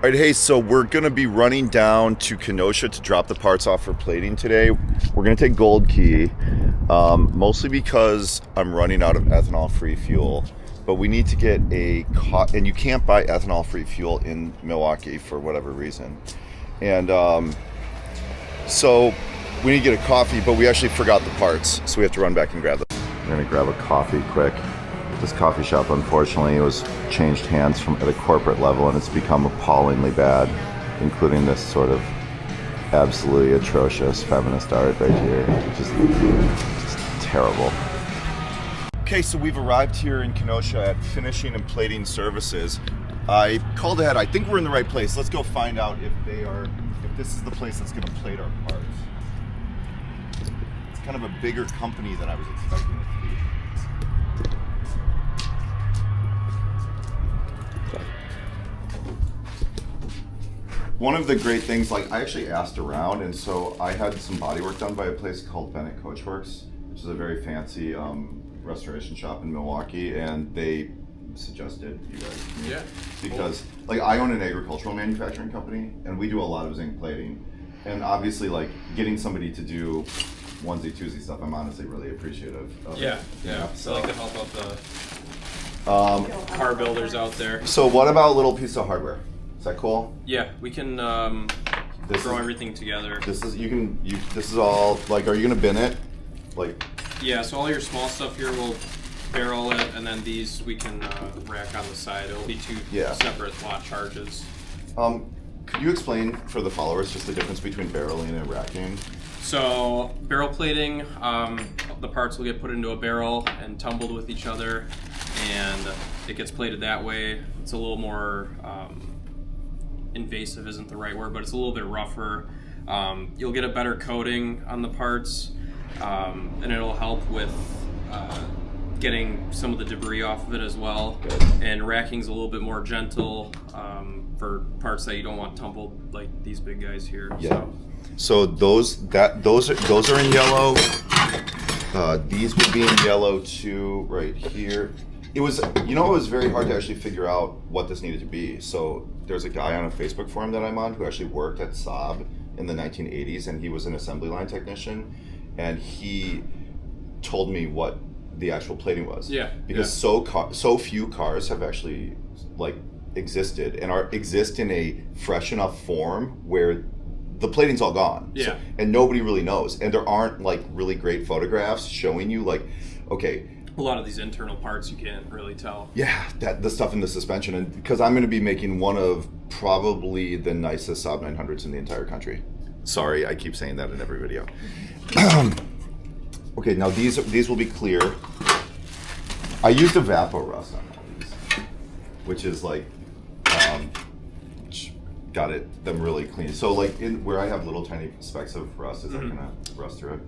All right, hey, so we're going to be running down to Kenosha to drop the parts off for plating today. We're going to take Gold Key, mostly because I'm running out of ethanol-free fuel. But we need to get and you can't buy ethanol-free fuel in Milwaukee for whatever reason. And so we need to get a coffee, but we actually forgot the parts, so we have to run back and grab them. We're going to grab a coffee quick. This coffee shop, unfortunately, it was changed hands at a corporate level, and it's become appallingly bad, including this sort of absolutely atrocious feminist art right here, which is just terrible. Okay, so we've arrived here in Kenosha at Finishing and Plating Services. I called ahead. I think we're in the right place. Let's go find out if this is the place that's going to plate our parts. It's kind of a bigger company than I was expecting it to be. One of the great things, I actually asked around, and so I had some body work done by a place called Bennett Coachworks, which is a very fancy restoration shop in Milwaukee, and they suggested you guys to me. Yeah. Because I own an agricultural manufacturing company, and we do a lot of zinc plating, and obviously getting somebody to do onesie twosie stuff, I'm honestly really appreciative of. Yeah. So I like to help out the car builders out there. So what about a little piece of hardware? Is that cool? Yeah, we can throw everything together. This is all are you gonna bin it? Yeah, so all your small stuff here will barrel it, and then these we can rack on the side. It'll be two separate lot charges. Could you explain for the followers just the difference between barreling and racking? So barrel plating, the parts will get put into a barrel and tumbled with each other, and it gets plated that way. It's a little more invasive isn't the right word, but it's a little bit rougher. You'll get a better coating on the parts, and it'll help with getting some of the debris off of it as well. Good. And racking's a little bit more gentle for parts that you don't want tumbled like these big guys here. Yeah. So those are in yellow. These would be in yellow too, right here. It was very hard to actually figure out what this needed to be. So there's a guy on a Facebook forum that I'm on who actually worked at Saab in the 1980s, and he was an assembly line technician, and he told me what the actual plating was. Yeah. Because so few cars have actually existed and exist in a fresh enough form where the plating's all gone. Yeah. And nobody really knows, and there aren't really great photographs showing you okay. A lot of these internal parts you can't really tell. Yeah, the stuff in the suspension, and because I'm going to be making one of probably the nicest Saab 900s in the entire country. Sorry, I keep saying that in every video. Okay, now these will be clear. I used Evapor Rust on all these, which is got them really clean. So where I have little tiny specks of rust, is that gonna rust through it?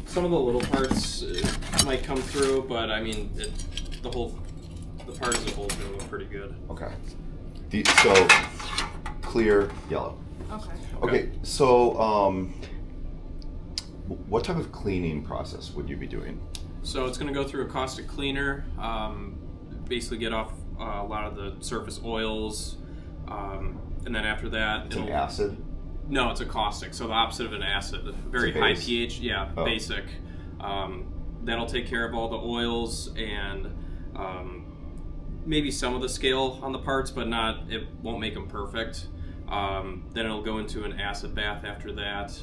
Some of the little parts might come through, but I mean, the part as a whole is gonna look pretty good. Okay. So clear yellow. Okay. So what type of cleaning process would you be doing? So it's gonna go through a caustic cleaner, basically get off a lot of the surface oils, and then after that, it's an acid. No, it's a caustic, so the opposite of an acid. Very high pH, basic. That'll take care of all the oils and maybe some of the scale on the parts, but it won't make them perfect. Then it'll go into an acid bath after that.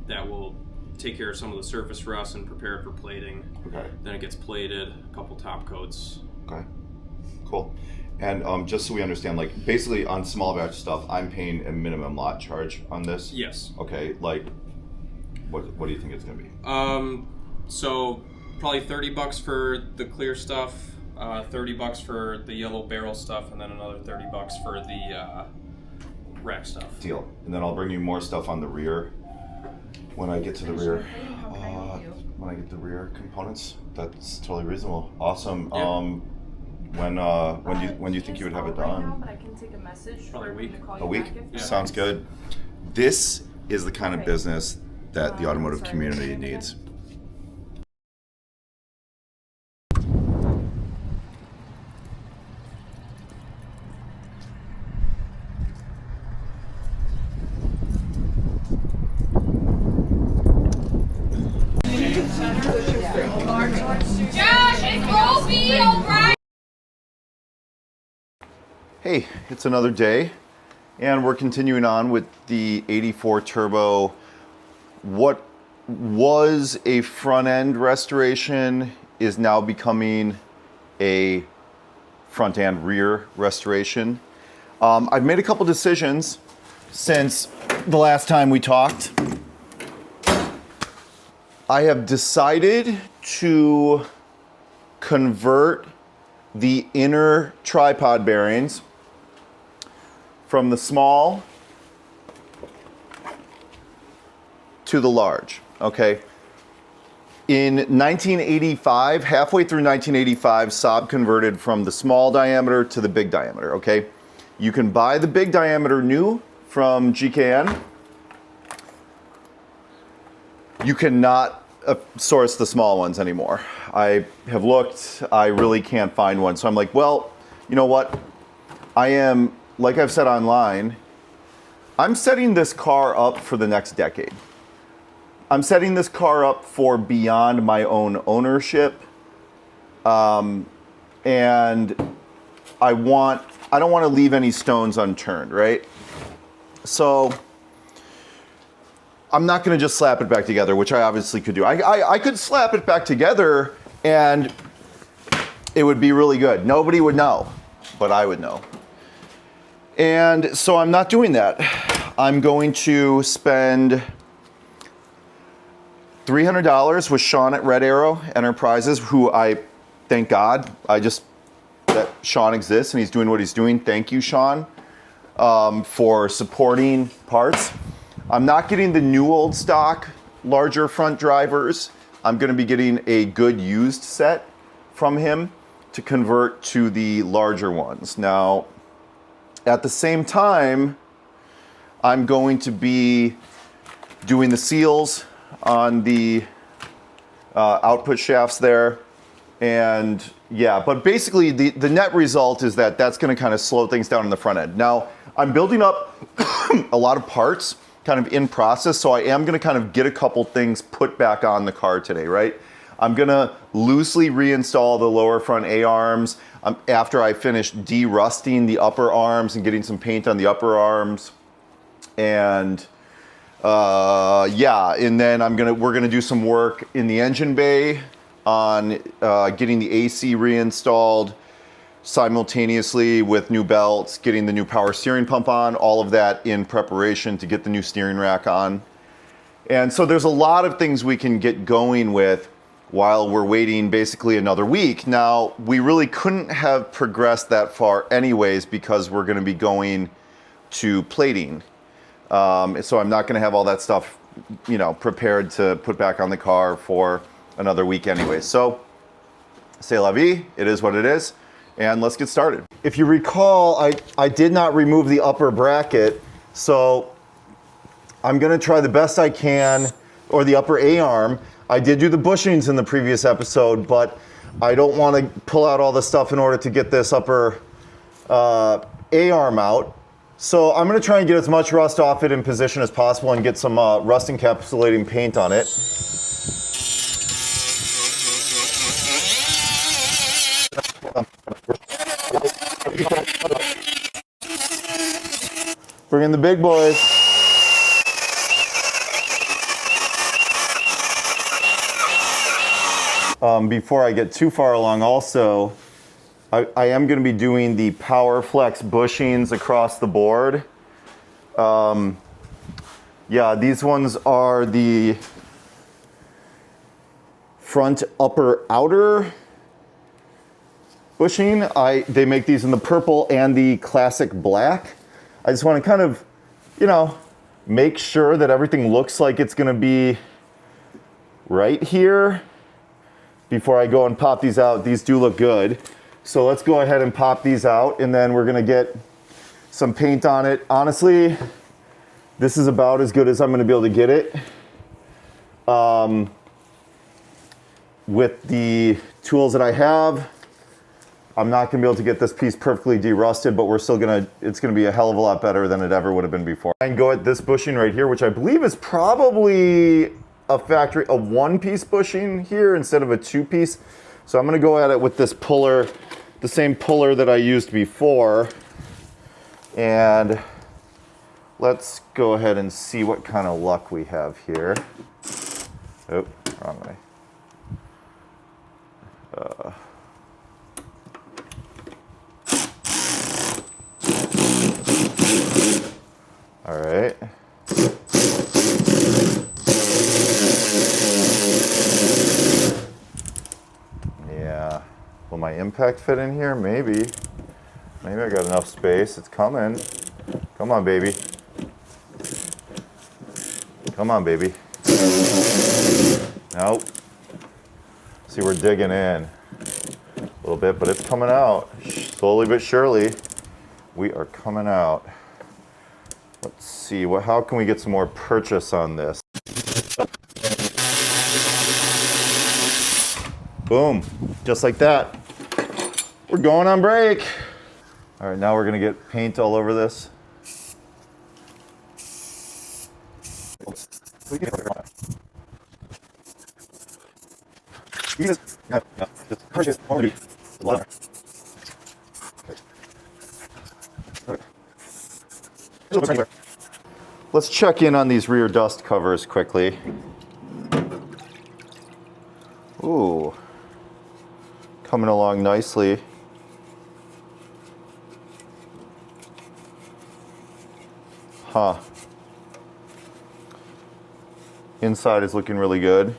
That will take care of some of the surface rust and prepare it for plating. Okay. Then it gets plated, a couple top coats. Okay, cool. And just so we understand, basically on small batch stuff, I'm paying a minimum lot charge on this? Yes. Okay, what do you think it's going to be? So probably $30 for the clear stuff, $30 for the yellow barrel stuff, and then another $30 for the rack stuff. Deal. And then I'll bring you more stuff on the rear when I get to the rear. When I get the rear components, that's totally reasonable. Awesome. Yeah. When do you think you would have it done? But I can take a message. Probably a week. A week? Sounds good. This is the kind of business that the automotive community needs. Josh, it's Roby O'Brien. Hey, it's another day, and we're continuing on with the 84 Turbo. What was a front end restoration is now becoming a front and rear restoration. I've made a couple decisions since the last time we talked. I have decided to convert the inner tripod bearings from the small to the large, okay? In 1985, halfway through 1985, Saab converted from the small diameter to the big diameter, okay? You can buy the big diameter new from GKN. You cannot source the small ones anymore. I have looked, I really can't find one. So I'm like, well, you know what? I am, like I've said online, I'm setting this car up for the next decade. I'm setting this car up for beyond my own ownership. And I don't want to leave any stones unturned, right? So I'm not going to just slap it back together, which I obviously could do. I could slap it back together and it would be really good. Nobody would know, but I would know. And so I'm not doing that. I'm going to spend $300 with Sean at Red Arrow Enterprises, who I, thank God, that Sean exists and he's doing what he's doing. Thank you, Sean, for supporting parts. I'm not getting the new old stock larger front drivers. I'm going to be getting a good used set from him to convert to the larger ones. Now, at the same time, I'm going to be doing the seals on the output shafts there. And yeah, but basically the net result is that that's going to kind of slow things down in the front end. Now, I'm building up a lot of parts kind of in process, so I am going to kind of get a couple things put back on the car today, right? I'm going to loosely reinstall the lower front A-arms after I finish de-rusting the upper arms and getting some paint on the upper arms. And yeah, and then we're gonna do some work in the engine bay on getting the AC reinstalled simultaneously with new belts, getting the new power steering pump on, all of that in preparation to get the new steering rack on. And so there's a lot of things we can get going with while we're waiting basically another week. Now, we really couldn't have progressed that far anyways because we're gonna be going to plating. So I'm not gonna have all that stuff, you know, prepared to put back on the car for another week anyway. So, c'est la vie, it is what it is. And let's get started. If you recall, I did not remove the upper bracket, so I'm gonna try the best I can, or the upper A-arm. I did do the bushings in the previous episode, but I don't wanna pull out all the stuff in order to get this upper A-arm out. So I'm gonna try and get as much rust off it in position as possible and get some rust encapsulating paint on it. Bring in the big boys. Before I get too far along also, I am going to be doing the Power Flex bushings across the board. Yeah, these ones are the front upper outer bushing. They make these in the purple and the classic black. I just want to kind of, you know, make sure that everything looks like it's going to be right here before I go and pop these out. These do look good. So let's go ahead and pop these out, and then we're going to get some paint on it. Honestly, this is about as good as I'm going to be able to get it. With the tools that I have, I'm not going to be able to get this piece perfectly de-rusted, but it's going to be a hell of a lot better than it ever would have been before. And go at this bushing right here, which I believe is probably a one-piece bushing here instead of a two-piece. So I'm gonna go at it with this puller, the same puller that I used before. And let's go ahead and see what kind of luck we have here. Oh, wrong way. All right. Yeah. Will my impact fit in here? Maybe. Maybe I got enough space. It's coming. Come on, baby. Come on, baby. Nope. See, we're digging in a little bit, but it's coming out. Slowly but surely, we are coming out. Let's see, how can we get some more purchase on this? Boom, just like that. We're going on break. All right, now we're gonna get paint all over this. Let's check in on these rear dust covers quickly. Ooh, coming along nicely. Huh. Inside is looking really good.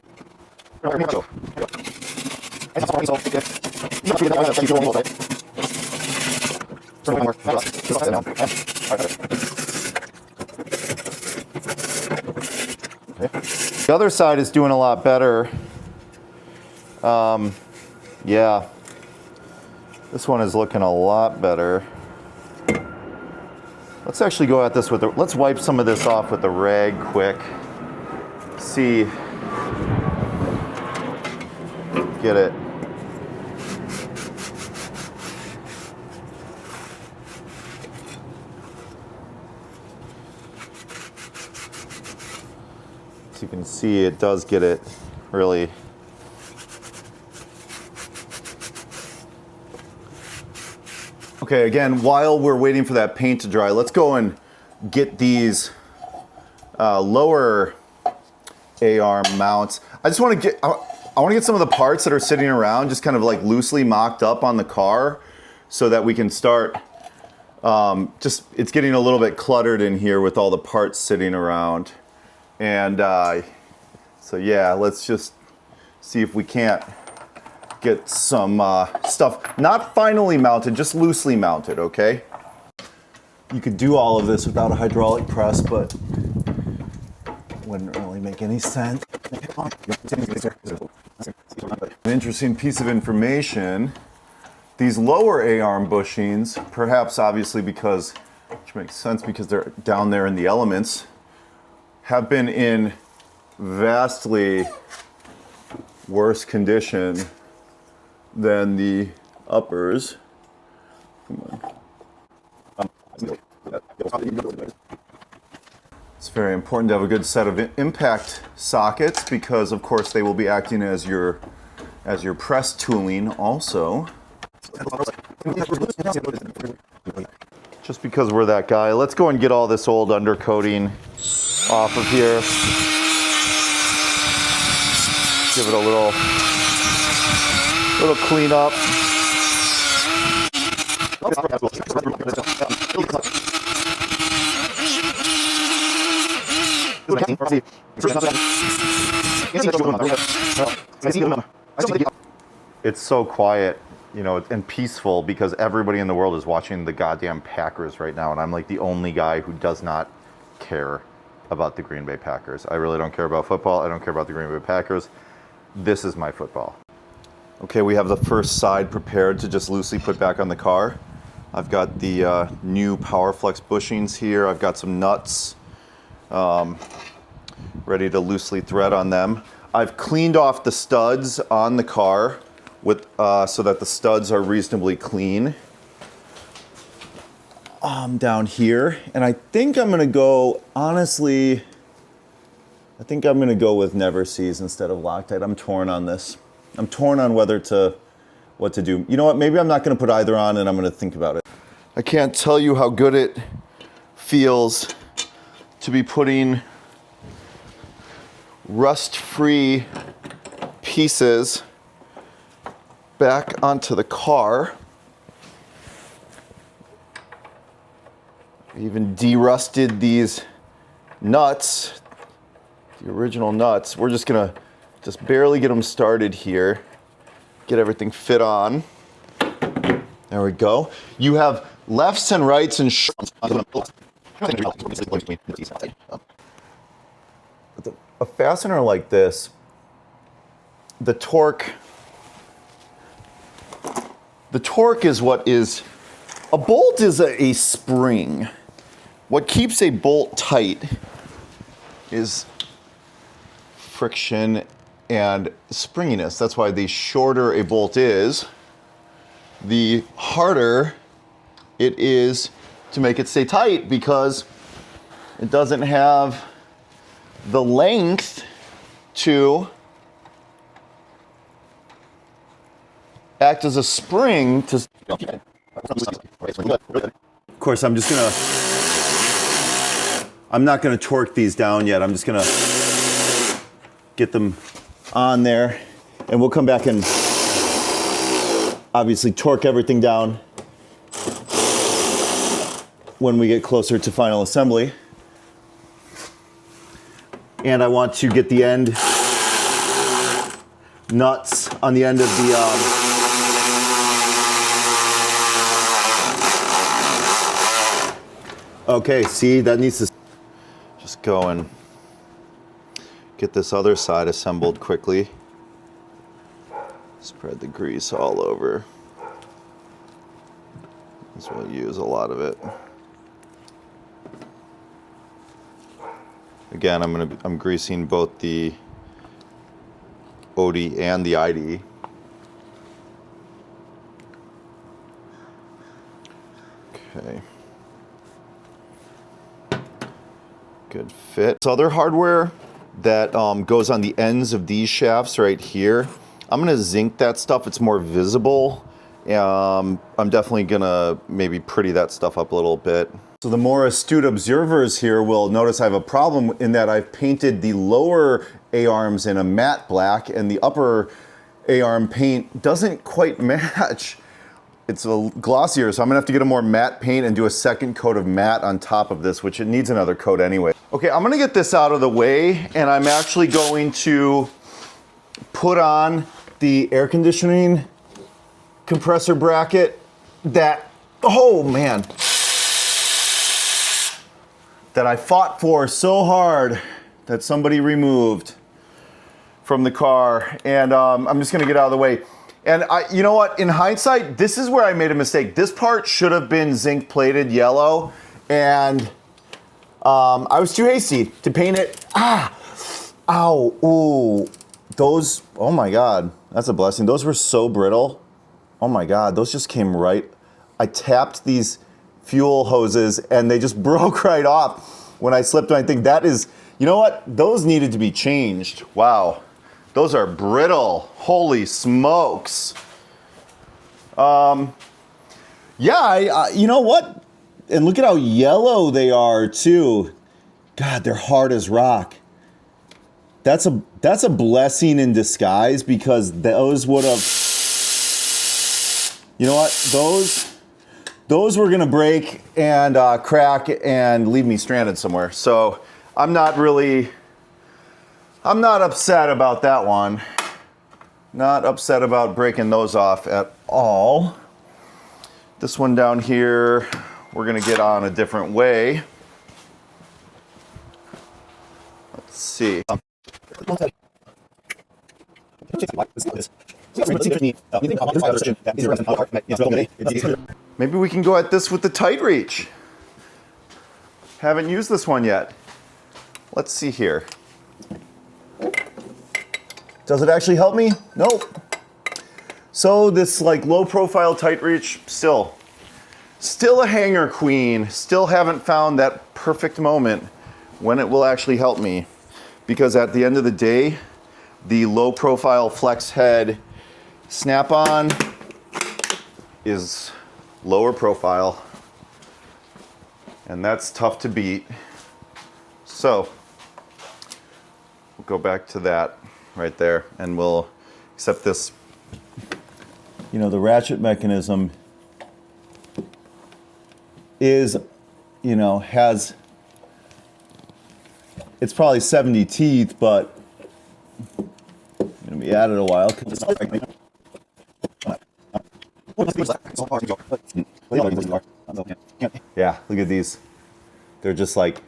The other side is doing a lot better. Yeah, this one is looking a lot better. Let's actually go at this with let's wipe some of this off with the rag quick. See, get it. As you can see, it does get it really. Okay, again, while we're waiting for that paint to dry, let's go and get these lower A-arm mounts. I just want to get, I want to get some of the parts that are sitting around just kind of like loosely mocked up on the car so that we can start, it's getting a little bit cluttered in here with all the parts sitting around. And so yeah, let's just see if we can't get some stuff, not finally mounted, just loosely mounted, okay? You could do all of this without a hydraulic press, but it wouldn't really make any sense. An interesting piece of information, these lower A-arm bushings, perhaps obviously because, which makes sense because they're down there in the elements, have been in vastly worse condition than the uppers. It's very important to have a good set of impact sockets because of course they will be acting as your press tooling also. Just because we're that guy, let's go and get all this old undercoating off of here. Give it a little cleanup. It's so quiet, you know, and peaceful because everybody in the world is watching the goddamn Packers right now, and I'm like the only guy who does not care about the Green Bay Packers. I really don't care about football. I don't care about the Green Bay Packers. This is my football. Okay, we have the first side prepared to just loosely put back on the car. I've got the new PowerFlex bushings here. I've got some nuts ready to loosely thread on them. I've cleaned off the studs on the car with so that the studs are reasonably clean down here. And I think I'm gonna go, honestly, I think I'm gonna go with never sees instead of Loctite. I'm torn on this. I'm torn on what to do. You know what, maybe I'm not gonna put either on and I'm gonna think about it. I can't tell you how good it feels to be putting rust-free pieces back onto the car. Even de-rusted these nuts, the original nuts. We're just gonna barely get them started here. Get everything fit on. There we go. You have lefts and rights and a fastener like this, the torque is what is, a bolt is a spring. What keeps a bolt tight is friction and springiness. That's why the shorter a bolt is, the harder it is to make it stay tight, because it doesn't have the length to act as a spring to. Of course, I'm not gonna torque these down yet. I'm just gonna get them on there, and we'll come back and obviously torque everything down when we get closer to final assembly. And I want to get the end nuts on the end of the okay, see, that needs to just go and get this other side assembled quickly. Spread the grease all over. This will use a lot of it. Again, I'm greasing both the OD and the ID. Okay. Good fit. This other hardware that goes on the ends of these shafts right here, I'm gonna zinc that stuff. It's more visible. I'm definitely gonna maybe pretty that stuff up a little bit. So the more astute observers here will notice I have a problem in that I've painted the lower A-arms in a matte black, and the upper A-arm paint doesn't quite match. It's a glossier, so I'm gonna have to get a more matte paint and do a second coat of matte on top of this, which it needs another coat anyway. Okay, I'm gonna get this out of the way, and I'm actually going to put on the air conditioning compressor bracket that, oh man, that I fought for so hard that somebody removed from the car. And I'm just gonna get out of the way. And you know what, in hindsight, this is where I made a mistake. This part should have been zinc plated yellow, and I was too hasty to paint it. Ow, ooh. Those, oh my God, that's a blessing. Those were so brittle. Oh my God, those just came right. I tapped these fuel hoses and they just broke right off when I slipped. And I think that is, you know what? Those needed to be changed. Wow, those are brittle. Holy smokes. Yeah, you know what? And look at how yellow they are too. God, they're hard as rock. That's a blessing in disguise, because those would have, you know what? Those were gonna break and crack and leave me stranded somewhere. So I'm not upset about that one. Not upset about breaking those off at all. This one down here, we're gonna get on a different way. Let's see. Maybe we can go at this with the tight reach. Haven't used this one yet. Let's see here. Does it actually help me? Nope. So this like low profile tight reach, still a hanger queen. Still haven't found that perfect moment when it will actually help me. because at the end of the day, the low profile flex head snap-on is lower profile, and that's tough to beat. So we'll go back to that right there, and we'll accept this. You know, the ratchet mechanism is, you know, has, it's probably 70 teeth, but it's gonna be at it a while. Yeah, look at these. They're just like,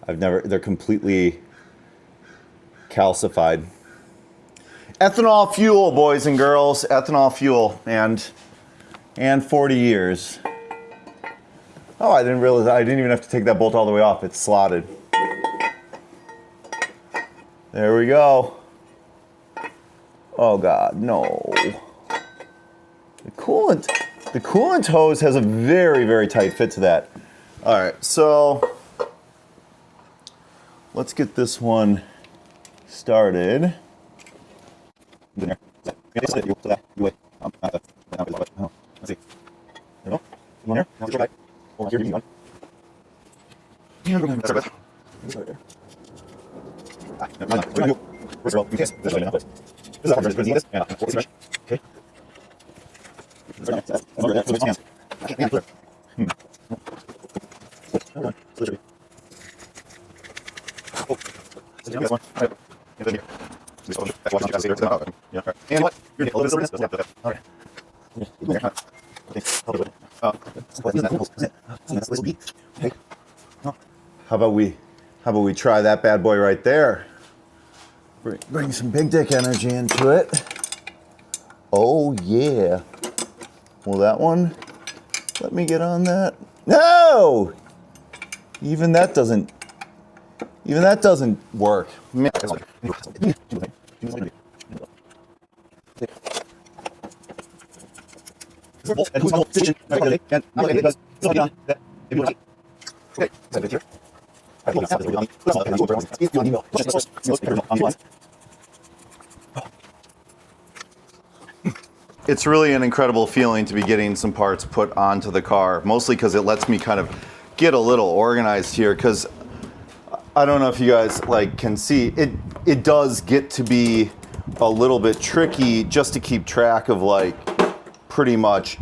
they're completely calcified. Ethanol fuel, boys and girls, ethanol fuel, and 40 years. Oh, I didn't realize, I didn't even have to take that bolt all the way off. It's slotted. There we go. Oh God, no. The coolant hose has a very, very tight fit to that. All right, so let's get this one started. Let's see. There we go. Come on here. Now try. Over here, you go. And we're going to start with. Let's start there. We're going to do. First of all, this is a hard this. Yeah, okay. And what? You're going to get a little bit of this. All right. How about we try that bad boy right there? Bring some big dick energy into it. Oh yeah. Will that one let me get on that? No! Even that doesn't work. And who's my position? And I'm going to because it's not on that. Okay. Is that here? It's really an incredible feeling to be getting some parts put onto the car, mostly because it lets me kind of get a little organized here, because I don't know if you guys can see it does get to be a little bit tricky just to keep track of pretty much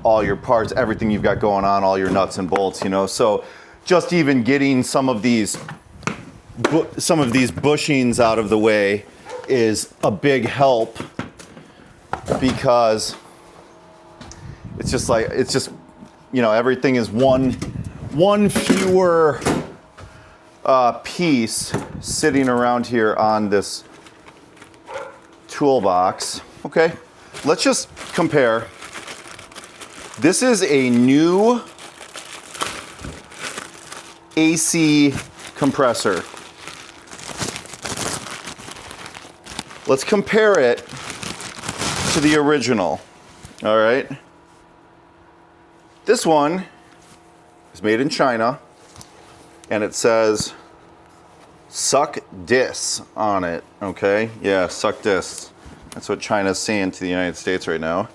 all your parts, everything you've got going on, all your nuts and bolts, you know. So just even getting some of these bushings out of the way is a big help, because it's just you know, everything is one fewer piece sitting around here on this toolbox. Okay, let's just compare. This is a new AC compressor. Let's compare it to the original. All right. This one is made in China, and it says suck dis on it. Okay, yeah, suck dis. That's what China's saying to the United States right now.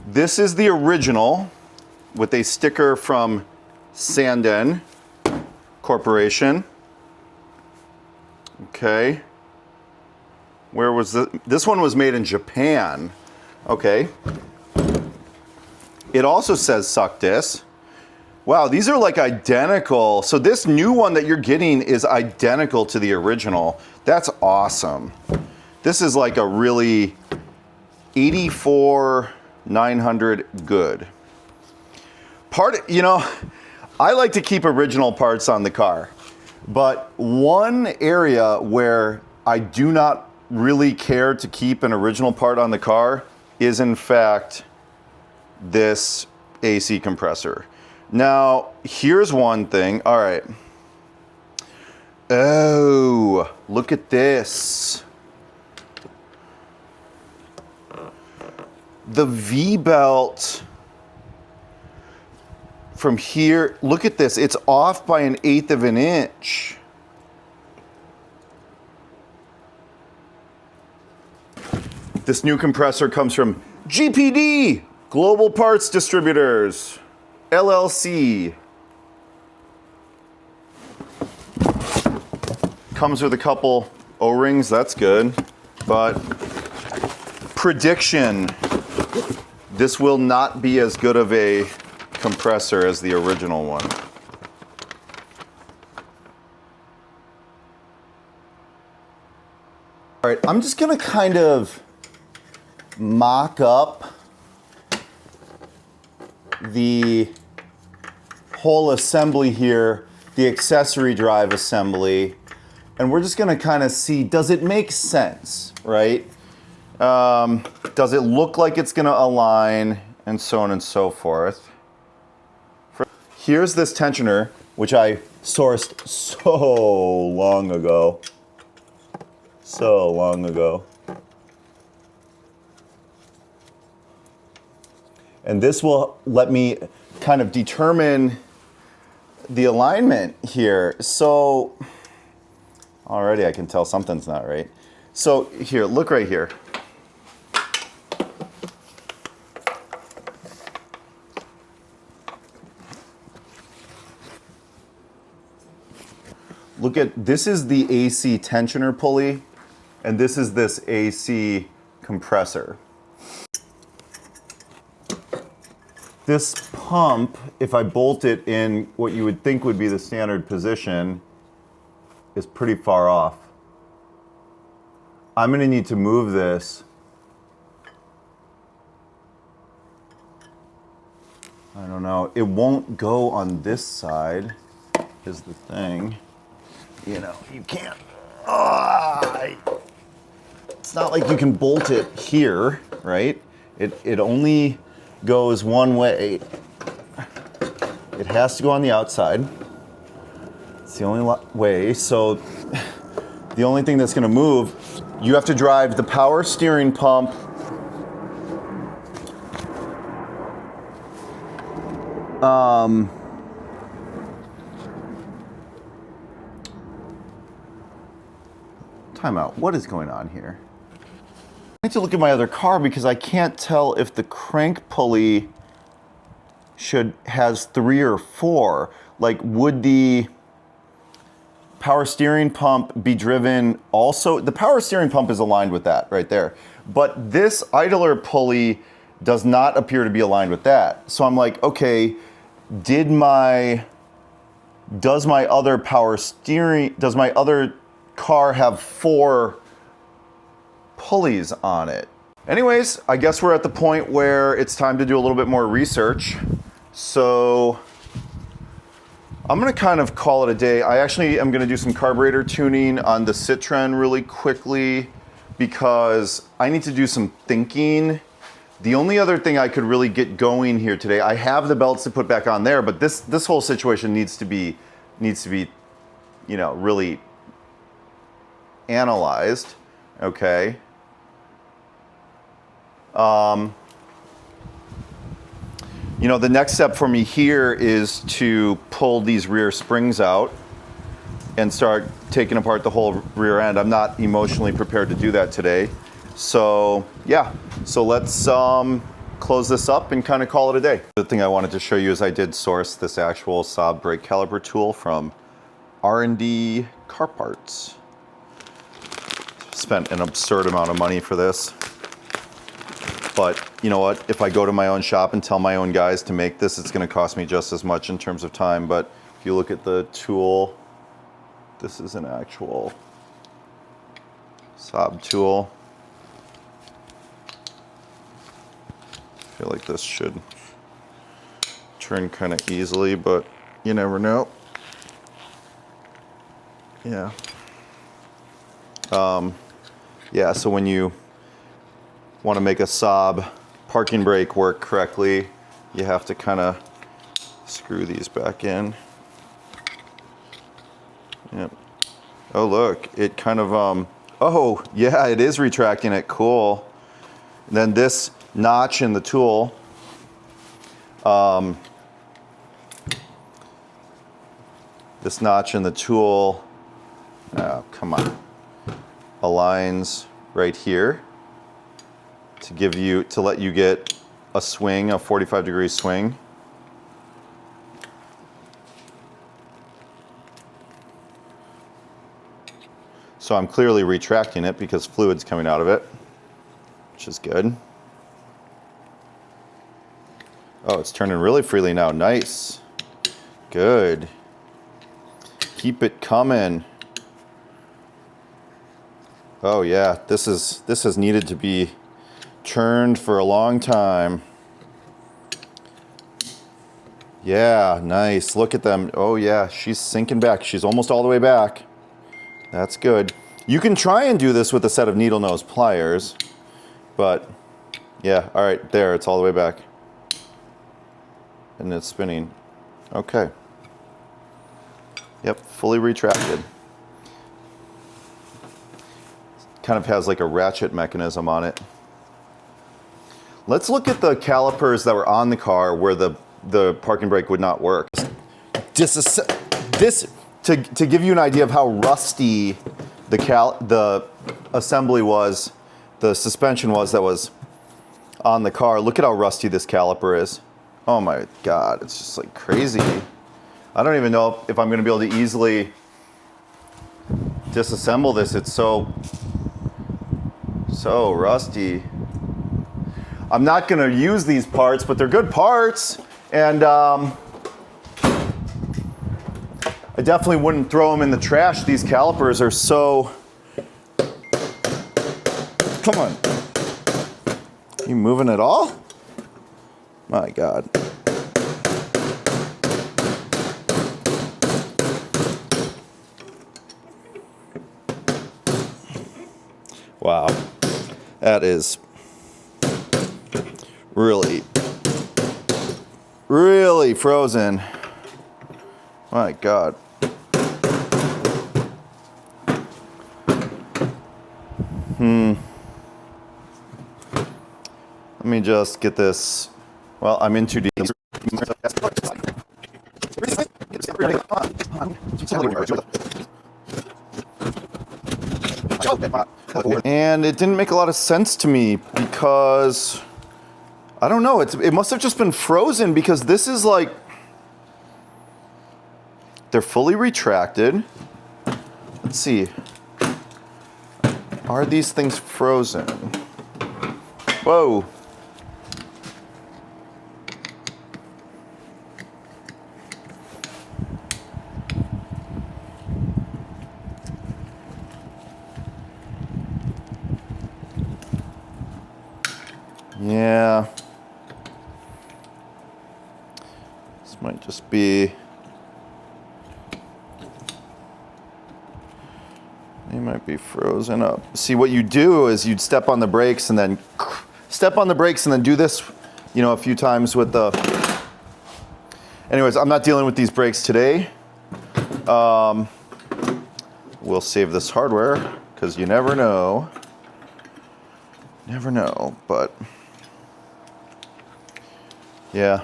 This is the original with a sticker from Sanden Corporation. Okay. Where was this one was made in Japan. Okay. It also says suck dis. Wow, these are identical. So this new one that you're getting is identical to the original. That's awesome. This is a really 84,900 good. You know, I like to keep original parts on the car, but one area where I do not really care to keep an original part on the car is, in fact, this AC compressor. Now, here's one thing. All right. Oh, look at this. The V-belt from here, look at this. It's off by 1/8 of an inch. This new compressor comes from GPD, Global Parts Distributors, LLC. Comes with a couple O-rings, that's good. But prediction, this will not be as good of a compressor as the original one. All right, I'm just gonna kind of mock up the whole assembly here, the accessory drive assembly, and we're just gonna kind of see, does it make sense, right? Does it look like it's gonna align, and so on and so forth. Here's this tensioner, which I sourced so long ago. So long ago. And this will let me kind of determine the alignment here. So, already I can tell something's not right. So here, look right here. Look at, this is the AC tensioner pulley, and this is this AC compressor. This pump, if I bolt it in what you would think would be the standard position, is pretty far off. I'm gonna need to move this. I don't know, it won't go on this side, is the thing. You know, you can't, it's not like you can bolt it here, right? It only goes one way. It has to go on the outside. It's the only way. So the only thing that's gonna move, you have to drive the power steering pump time out. What is going on here? I need to look at my other car because I can't tell if the crank pulley has 3 or 4. Like, would the power steering pump be driven also? The power steering pump is aligned with that right there. But this idler pulley does not appear to be aligned with that. So I'm like, okay, does my other car have 4 pulleys on it? Anyways, I guess we're at the point where it's time to do a little bit more research. So I'm gonna kind of call it a day. I actually am gonna do some carburetor tuning on the Citroen really quickly because I need to do some thinking. The only other thing I could really get going here today, I have the belts to put back on there, but this whole situation needs to be, you know, really analyzed, okay? You know, the next step for me here is to pull these rear springs out and start taking apart the whole rear end. I'm not emotionally prepared to do that today. So yeah, so let's close this up and kind of call it a day. The thing I wanted to show you is I did source this actual Saab brake caliper tool from R&D Car Parts. Spent an absurd amount of money for this. But you know what, if I go to my own shop and tell my own guys to make this, it's gonna cost me just as much in terms of time. But if you look at the tool, this is an actual Saab tool. I feel like this should turn kind of easily, but you never know. Yeah. Yeah, so when you want to make a Saab parking brake work correctly, you have to kind of screw these back in. Yep. Oh look, it kind of, oh yeah, it is retracting it, cool. And then this notch in the tool This notch in the tool, oh, come on, aligns right here to let you get a swing, a 45-degree swing. So I'm clearly retracting it because fluid's coming out of it, which is good. Oh, it's turning really freely now. Nice. Good. Keep it coming. Oh yeah, this has needed to be churned for a long time. Yeah, nice. Look at them. Oh yeah, she's sinking back. She's almost all the way back. That's good. You can try and do this with a set of needle nose pliers, but yeah, all right, there, it's all the way back. And it's spinning. Okay. Yep, fully retracted. Kind of has like a ratchet mechanism on it. Let's look at the calipers that were on the car where the parking brake would not work. To give you an idea of how rusty the assembly was, the suspension was that was on the car. Look at how rusty this caliper is. Oh my God, it's just like crazy. I don't even know if I'm gonna be able to easily disassemble this. It's so rusty. I'm not gonna use these parts, but they're good parts. And I definitely wouldn't throw them in the trash. These calipers are so, come on. You moving at all? My God. Wow. That is really, really frozen. My God. Let me just get this. Well, I'm in too deep. And it didn't make a lot of sense to me because, I don't know, it must have just been frozen because this is like, they're fully retracted. Let's see. Are these things frozen? Whoa. Yeah. This might just be. They might be frozen up. See, what you do is you'd step on the brakes and then do this, you know, a few times with the. Anyways, I'm not dealing with these brakes today. We'll save this hardware because you never know. Never know, but yeah.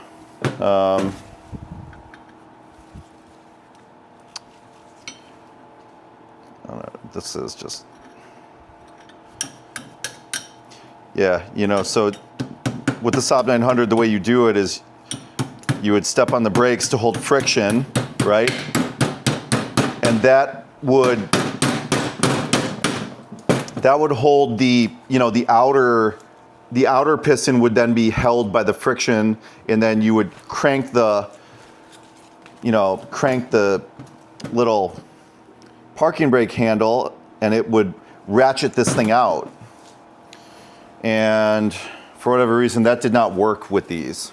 This is just, yeah, you know, so with the Saab 900, the way you do it is you would step on the brakes to hold friction, right? And that would hold the, you know, the outer piston would then be held by the friction, and then you would crank the little parking brake handle and it would ratchet this thing out. And for whatever reason, that did not work with these.